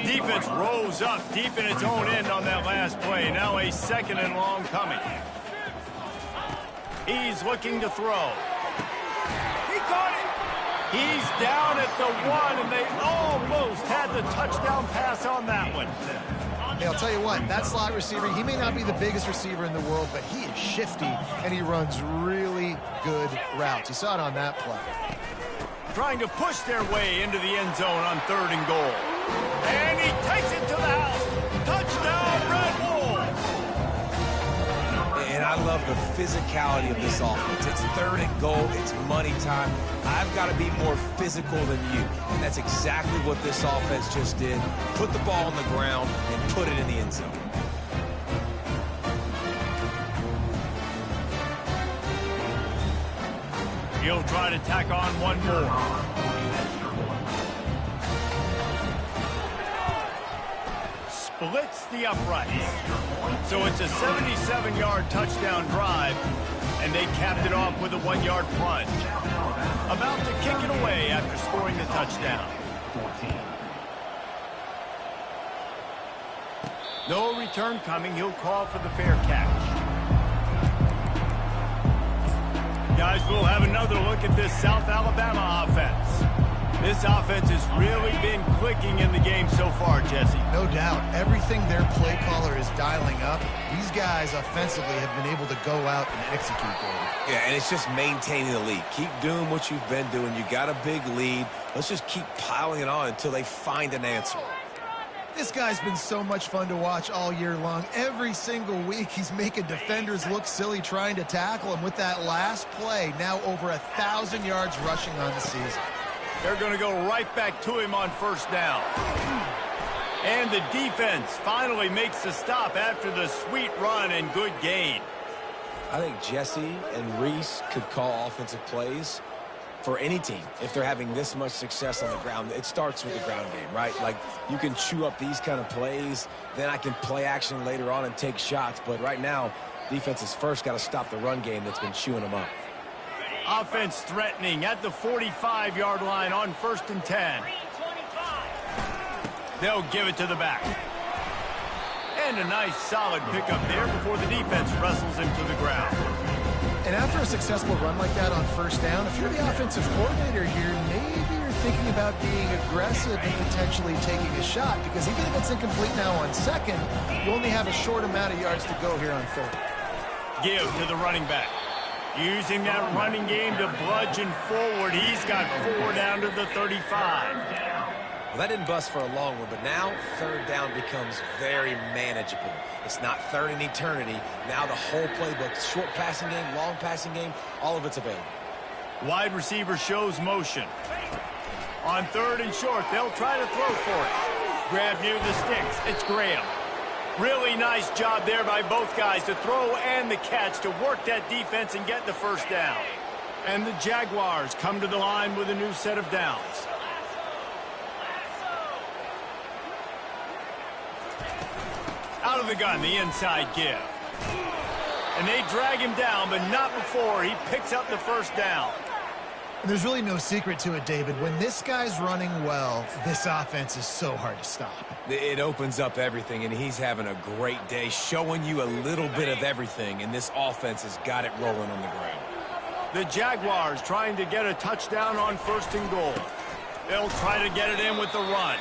Defense rose up deep in its own end on that last play. Now a second and long coming. He's looking to throw. He caught it. He's down at the 1, and they almost had the touchdown pass on that one. Hey, I'll tell you what, that slot receiver, he may not be the biggest receiver in the world, but he is shifty, and he runs really good routes. You saw it on that play. Trying to push their way into the end zone on third and goal. And he takes it to the house. Touchdown, Red Wolves! And I love the physicality of this offense. It's third and goal. It's money time. I've got to be more physical than you. And that's exactly what this offense just did. Put the ball on the ground and put it in the end zone. He'll try to tack on one more. Splits the uprights. So it's a 77-yard touchdown drive, and they capped it off with a 1-yard plunge. About to kick it away after scoring the touchdown. No return coming. He'll call for the fair catch. Guys, we'll have another look at this South Alabama offense. This offense has really been clicking in the game so far, Jesse. No doubt. Everything their play caller is dialing up, these guys offensively have been able to go out and execute there. Yeah, and it's just maintaining the lead. Keep doing what you've been doing. You got a big lead. Let's just keep piling it on until they find an answer. This guy's been so much fun to watch all year long. Every single week, he's making defenders look silly trying to tackle him. With that last play, now over 1,000 yards rushing on the season. They're going to go right back to him on first down. And the defense finally makes the stop after the sweet run and good gain. I think Jesse and Reese could call offensive plays for any team if they're having this much success on the ground. It starts with the ground game, right? Like, you can chew up these kind of plays, then I can play action later on and take shots. But right now, defense has first got to stop the run game that's been chewing them up. Offense threatening at the 45-yard line on first and 10. They'll give it to the back. And a nice solid pickup there before the defense wrestles him to the ground. And after a successful run like that on first down, if you're the offensive coordinator here, maybe you're thinking about being aggressive and potentially taking a shot, because even if it's incomplete now on second, you only have a short amount of yards to go here on third. Give to the running back. Using that running game to bludgeon forward. He's got 4 down to the 35. Well, that didn't bust for a long one, but now third down becomes very manageable. It's not third in eternity. Now the whole playbook, short passing game, long passing game, all of it's available. Wide receiver shows motion. On third and short, they'll try to throw for it. Grab near the sticks. It's Graham. Really nice job there by both guys to throw and the catch to work that defense and get the first down. And the Jaguars come to the line with a new set of downs. Out of the gun, the inside give. And they drag him down, but not before he picks up the first down. And there's really no secret to it, David. When this guy's running well, this offense is so hard to stop. It opens up everything, and he's having a great day, showing you a little bit of everything, and this offense has got it rolling on the ground. The Jaguars trying to get a touchdown on 1st and goal. They'll try to get it in with the run.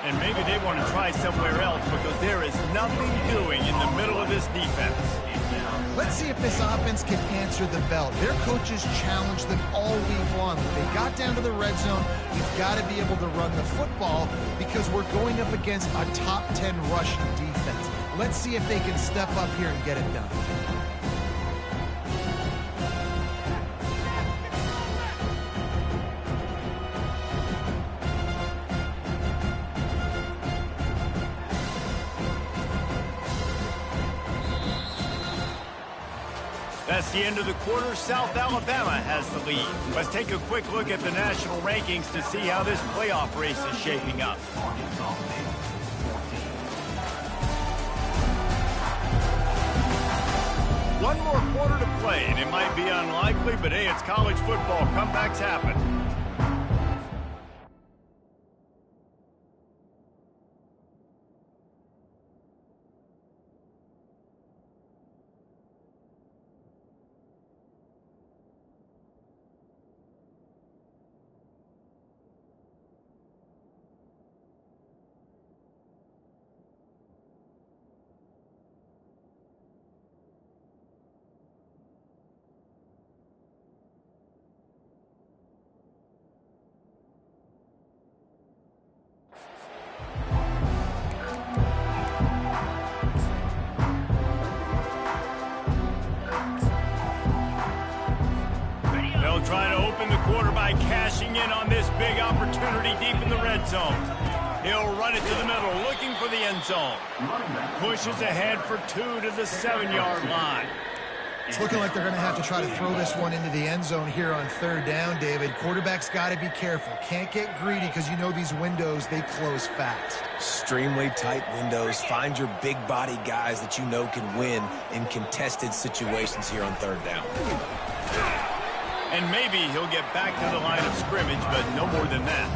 And maybe they want to try somewhere else because there is nothing doing in the middle of this defense. Let's see if this offense can answer the bell. Their coaches challenged them all week long. When they got down to the red zone, you've got to be able to run the football because we're going up against a top 10 rushing defense. Let's see if they can step up here and get it done. That's the end of the quarter. South Alabama has the lead. Let's take a quick look at the national rankings to see how this playoff race is shaping up. One more quarter to play, and it might be unlikely, but hey, it's college football. Comebacks happen. Trying to open the quarter by cashing in on this big opportunity deep in the red zone. He'll run it to the middle, looking for the end zone. Pushes ahead for 2 to the 7-yard line. It's looking like they're going to have to try to throw this one into the end zone here on 3rd down, David. Quarterback's got to be careful. Can't get greedy because you know these windows, they close fast. Extremely tight windows. Find your big body guys that you know can win in contested situations here on 3rd down. And maybe he'll get back to the line of scrimmage, but no more than that.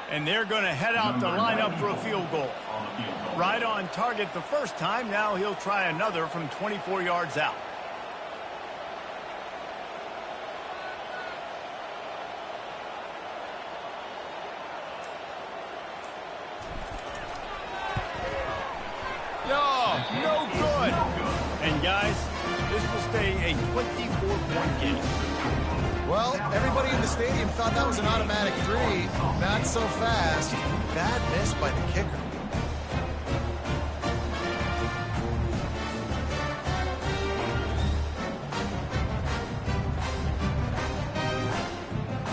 And they're going to head out to line up for a field goal. Right on target the first time. Now he'll try another from 24 yards out. No good. And guys, this will stay a 24-point game. Well, everybody in the stadium thought that was an automatic 3. Not so fast. Bad miss by the kicker.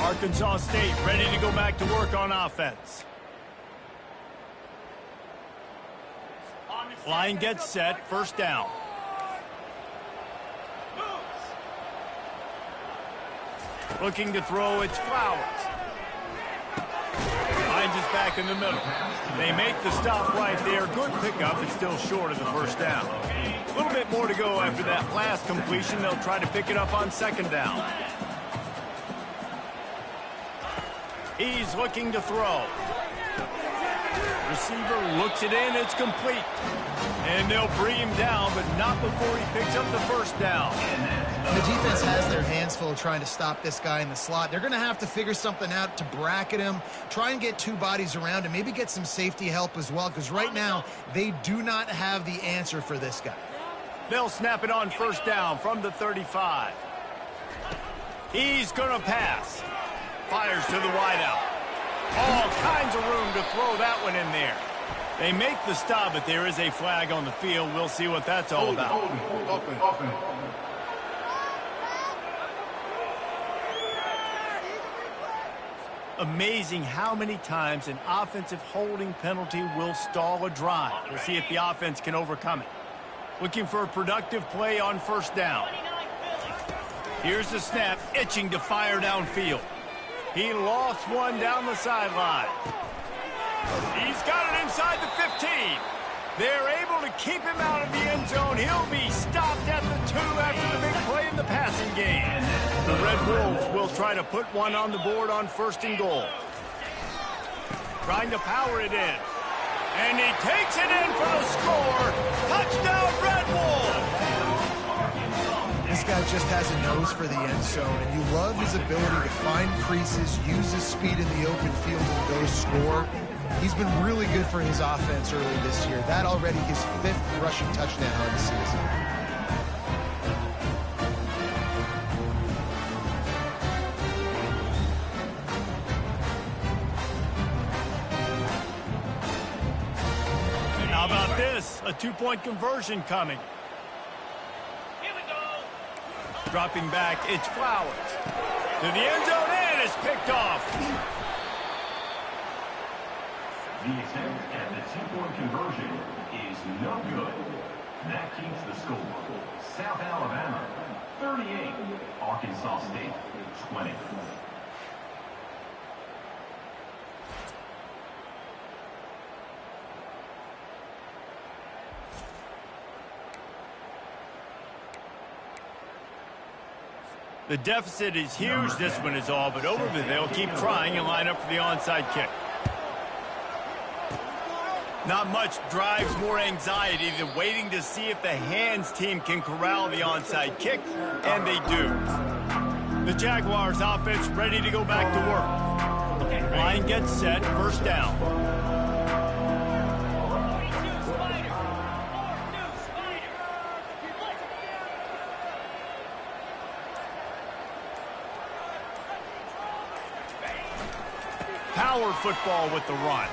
Arkansas State ready to go back to work on offense. Line gets set, 1st down. Looking to throw, it's Flowers. Finds us back in the middle. They make the stop right there. Good pickup, it's still short of the 1st down. A little bit more to go after that last completion. They'll try to pick it up on 2nd down. He's looking to throw. Receiver looks it in, it's complete. And they'll bring him down, but not before he picks up the 1st down. The defense has their hands full trying to stop this guy in the slot. They're going to have to figure something out to bracket him, try and get 2 bodies around him, maybe get some safety help as well, because right now they do not have the answer for this guy. They'll snap it on 1st down from the 35. He's going to pass. Fires to the wideout. All kinds of room to throw that one in there. They make the stop, but there is a flag on the field. We'll see what that's all about. Amazing how many times an offensive holding penalty will stall a drive. We'll see if the offense can overcome it. Looking for a productive play on 1st down. Here's the snap, itching to fire downfield. He lost one down the sideline. He's got it inside the 15. They're able to keep him out of the end zone. He'll be stopped at the 2 after the big play in the passing game. The Red Wolves will try to put one on the board on 1st and goal. Trying to power it in. And he takes it in for the score. Touchdown, Red Wolves! This guy just has a nose for the end zone, and you love his ability to find creases, use his speed in the open field, and go score. He's been really good for his offense early this year. That already his 5th rushing touchdown on the season. How about this? A 2-point conversion coming. Here we go. Dropping back, it's Flowers. To the end zone, and it's picked off. The attempt at the 2-point conversion is no good. That keeps the score. South Alabama, 38. Arkansas State, 20. The deficit is huge. This one is all but over, but they'll keep trying and line up for the onside kick. Not much drives more anxiety than waiting to see if the hands team can corral the onside kick, and they do. The Jaguars offense ready to go back to work. Line gets set, 1st down. Power football with the run.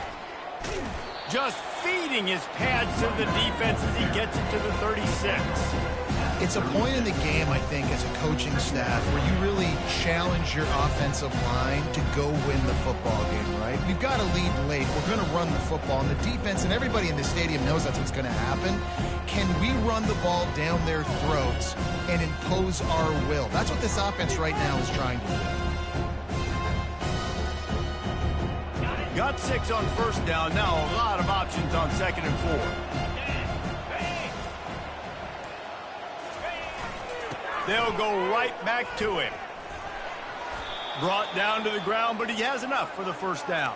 Just feeding his pads to the defense as he gets it to the 36. It's a point in the game, I think, as a coaching staff where you really challenge your offensive line to go win the football game, right? You've got to lead late. We're going to run the football. And the defense and everybody in the stadium knows that's what's going to happen. Can we run the ball down their throats and impose our will? That's what this offense right now is trying to do. Got 6 on 1st down. Now a lot of options on 2nd and 4. They'll go right back to him. Brought down to the ground, but he has enough for the 1st down.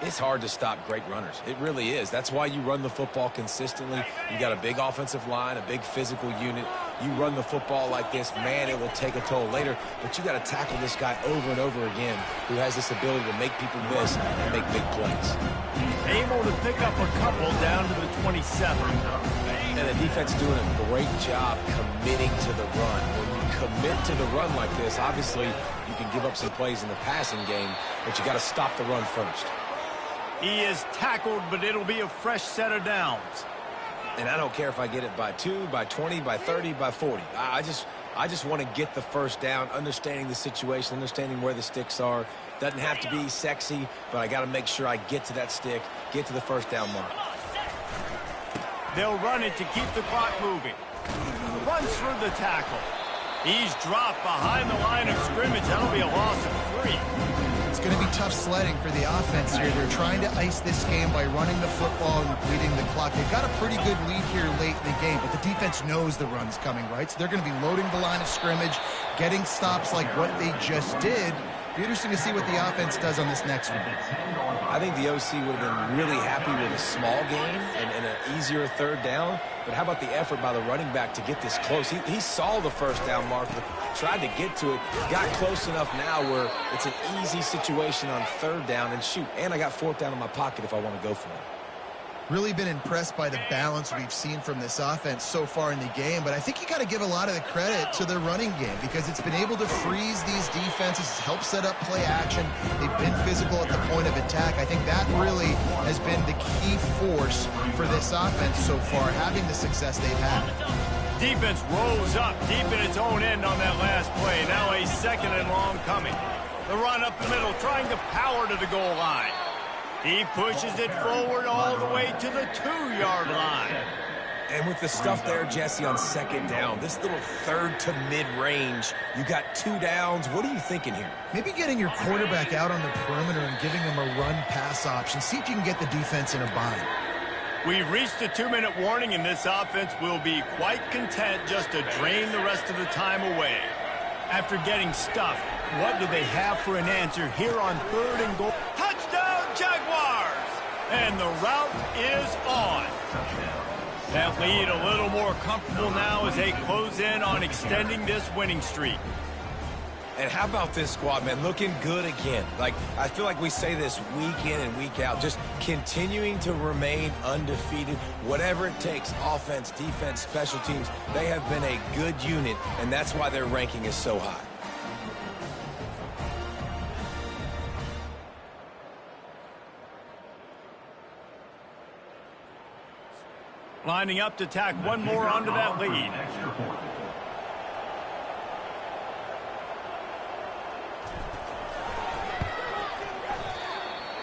It's hard to stop great runners. It really is. That's why you run the football consistently. You got a big offensive line, a big physical unit. You run the football like this, man, it will take a toll later. But you got to tackle this guy over and over again who has this ability to make people miss and make big plays. Able to pick up a couple down to the 27. And the defense doing a great job committing to the run. When you commit to the run like this, obviously you can give up some plays in the passing game, but you got to stop the run first. He is tackled, but it'll be a fresh set of downs. And I don't care if I get it by 2, by 20, by 30, by 40. I just want to get the 1st down, understanding the situation, understanding where the sticks are. Doesn't have to be sexy, but I got to make sure I get to that stick, get to the 1st down mark. They'll run it to keep the clock moving. Runs through the tackle. He's dropped behind the line of scrimmage. That'll be a loss of 3. It's going to be tough sledding for the offense here. They're trying to ice this game by running the football and leading the clock. They've got a pretty good lead here late in the game, but the defense knows the run's coming, right? So they're going to be loading the line of scrimmage, getting stops like what they just did. Be interesting to see what the offense does on this next one. I think the OC would have been really happy with a small game and an easier 3rd down. But how about the effort by the running back to get this close? He saw the 1st down marker, tried to get to it, got close enough now where it's an easy situation on 3rd down. And shoot, and I got 4th down in my pocket if I want to go for it. Really been impressed by the balance we've seen from this offense so far in the game, but I think you got to give a lot of the credit to their running game because it's been able to freeze these defenses, help set up play action. They've been physical at the point of attack. I think that really has been the key force for this offense so far, having the success they've had. Defense rose up deep in its own end on that last play. Now a 2nd and long coming. The run up the middle, trying to power to the goal line. He pushes it forward all the way to the 2-yard line. And with the stuff there, Jesse, on second down, this little third to mid-range, you got 2 downs. What are you thinking here? Maybe getting your quarterback out on the perimeter and giving him a run-pass option. See if you can get the defense in a bind. We've reached the 2-minute warning, and this offense will be quite content just to drain the rest of the time away. After getting stuffed, what do they have for an answer here on 3rd and goal? Touchdown, Jaguars! And the route is on. That lead a little more comfortable now as they close in on extending this winning streak. And how about this squad, man? Looking good again. Like, I feel like we say this week in and week out, just continuing to remain undefeated. Whatever it takes, offense, defense, special teams, they have been a good unit, and that's why their ranking is so high. Lining up to tack one more onto that lead.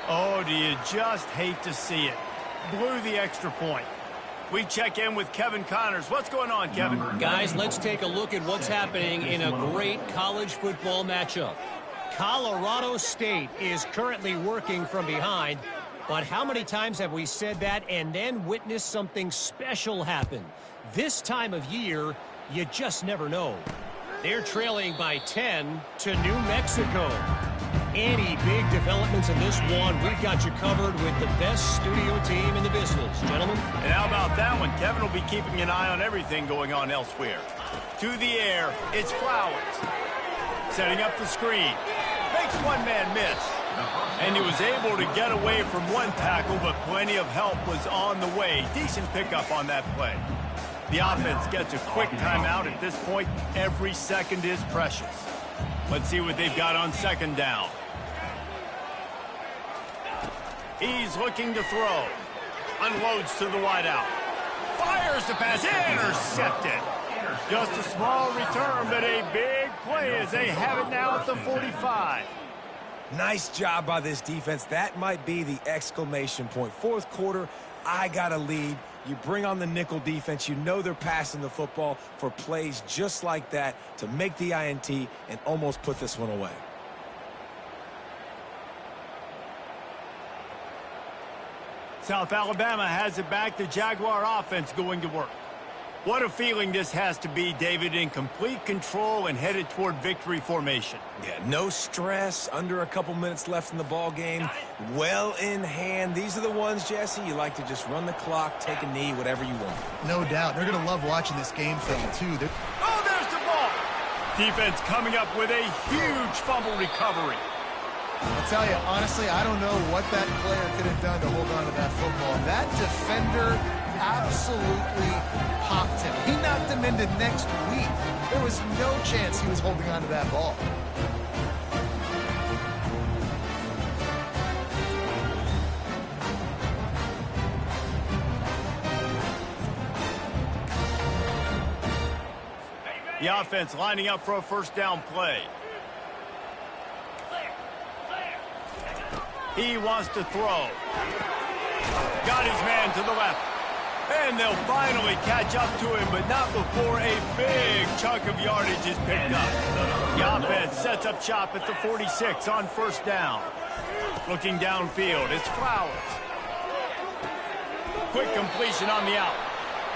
Oh, do you just hate to see it? Blew the extra point. We check in with Kevin Connors. What's going on, Kevin? Guys, let's take a look at what's happening in a great college football matchup. Colorado State is currently working from behind. But how many times have we said that and then witnessed something special happen? This time of year, you just never know. They're trailing by 10 to New Mexico. Any big developments in this one, we've got you covered with the best studio team in the business, gentlemen. And how about that one? Kevin will be keeping an eye on everything going on elsewhere. To the air, it's Flowers. Setting up the screen. Makes one man miss. And he was able to get away from one tackle, but plenty of help was on the way. Decent pickup on that play. The offense gets a quick timeout at this point. Every second is precious. Let's see what they've got on second down. He's looking to throw. Unloads to the wideout. Fires the pass. Intercepted. Just a small return, but a big play as they have it now at the 45. Nice job by this defense. That might be the exclamation point. Fourth quarter, I got a lead. You bring on the nickel defense. You know they're passing the football for plays just like that to make the INT and almost put this one away. South Alabama has it back. The Jaguar offense going to work. What a feeling this has to be, David, in complete control and headed toward victory formation. Yeah, no stress, under a couple minutes left in the ball game, well in hand. These are the ones, Jesse, you like to just run the clock, take a knee, whatever you want. No doubt. They're going to love watching this game film, too. Oh, there's the ball! Defense coming up with a huge fumble recovery. I'll tell you, honestly, I don't know what that player could have done to hold on to that football. That defender absolutely popped him. He knocked him into next week. There was no chance he was holding on to that ball. The offense lining up for a first down play. He wants to throw. Got his man to the left. And they'll finally catch up to him, but not before a big chunk of yardage is picked up. The offense sets up shop at the 46 on first down. Looking downfield, it's Flowers. Quick completion on the out.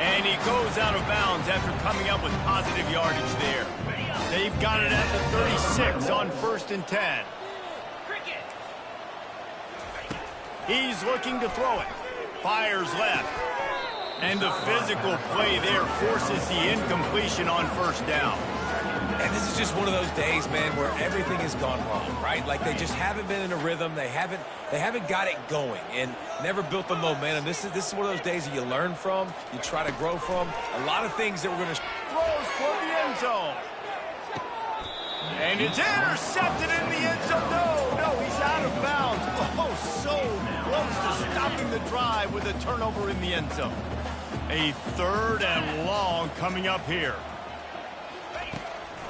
And he goes out of bounds after coming up with positive yardage there. They've got it at the 36 on first and 10. He's looking to throw it. Fires left. And the physical play there forces the incompletion on first down. And this is just one of those days, man, where everything has gone wrong, right? Like they just haven't been in a rhythm. They haven't got it going and never built the momentum. This is one of those days that you learn from, you try to grow from. A lot of things that we're going to throws toward the end zone. And it's intercepted in the end zone. No, he's out of bounds. Oh, so close to stopping the drive with a turnover in the end zone. A third and long coming up here.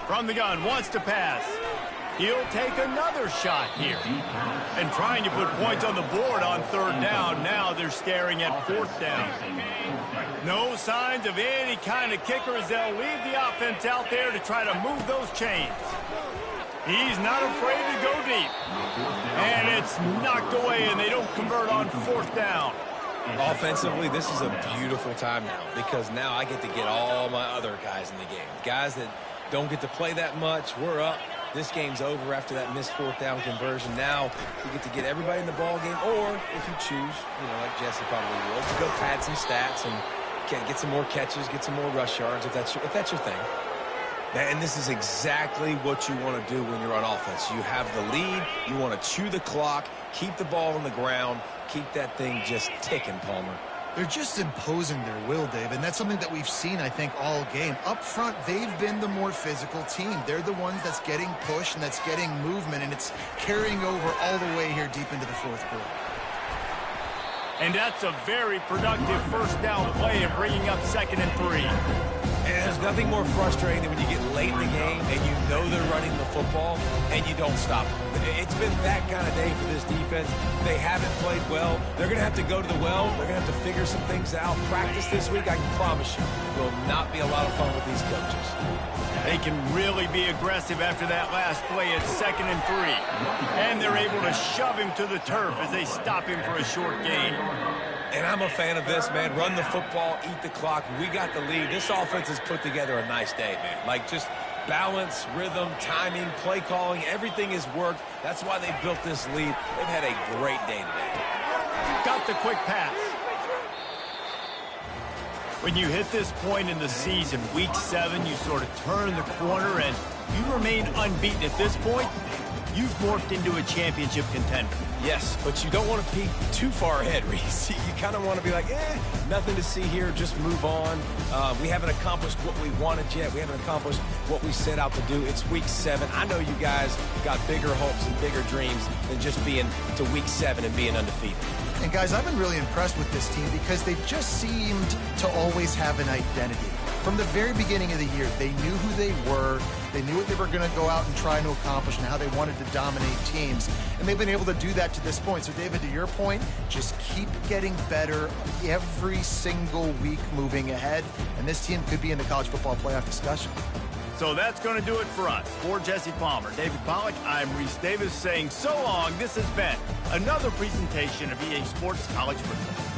From the gun, wants to pass. He'll take another shot here. And trying to put points on the board on third down. Now they're staring at fourth down. No signs of any kind of kicker as they'll leave the offense out there to try to move those chains. He's not afraid to go deep. And it's knocked away, and they don't convert on fourth down. Offensively, this is a beautiful time now because now I get to get all my other guys in the game. Guys that don't get to play that much, we're up. This game's over after that missed fourth down conversion. Now we get to get everybody in the ball game, or if you choose, like Jesse probably will, to go pad some stats and get some more catches, get some more rush yards if that's your thing. And this is exactly what you want to do when you're on offense. You have the lead, you want to chew the clock, keep the ball on the ground, keep that thing just ticking, Palmer. They're just imposing their will, Dave, and that's something that we've seen, I think, all game. Up front, they've been the more physical team. They're the ones that's getting pushed and that's getting movement, and it's carrying over all the way here deep into the fourth quarter. And that's a very productive first down play and bringing up 2nd and 3. And there's nothing more frustrating than when you get late in the game and you know they're running the football and you don't stop them. It's been that kind of day for this defense. They haven't played well. They're going to have to go to the well. They're going to have to figure some things out. Practice this week, I can promise you, will not be a lot of fun with these coaches. They can really be aggressive after that last play at 2nd and 3. And they're able to shove him to the turf as they stop him for a short gain. And I'm a fan of this, man. Run the football, eat the clock. We got the lead. This offense has put together a nice day, man. Like, just balance, rhythm, timing, play calling, everything has worked. That's why they built this lead. They've had a great day today. Got the quick pass. When you hit this point in the season, week 7, you sort of turn the corner and you remain unbeaten at this point. You've morphed into a championship contender. Yes, but you don't want to peek too far ahead, Reese. You kind of want to be like, nothing to see here, just move on. We haven't accomplished what we wanted yet. We haven't accomplished what we set out to do. It's week 7. I know you guys got bigger hopes and bigger dreams than just being to week 7 and being undefeated. And guys, I've been really impressed with this team because they've just seemed to always have an identity. From the very beginning of the year, they knew who they were. They knew what they were going to go out and try to accomplish and how they wanted to dominate teams. And they've been able to do that to this point. So, David, to your point, just keep getting better every single week moving ahead. And this team could be in the college football playoff discussion. So that's going to do it for us. For Jesse Palmer, David Pollack, I'm Reese Davis saying so long. This has been another presentation of EA Sports College Football.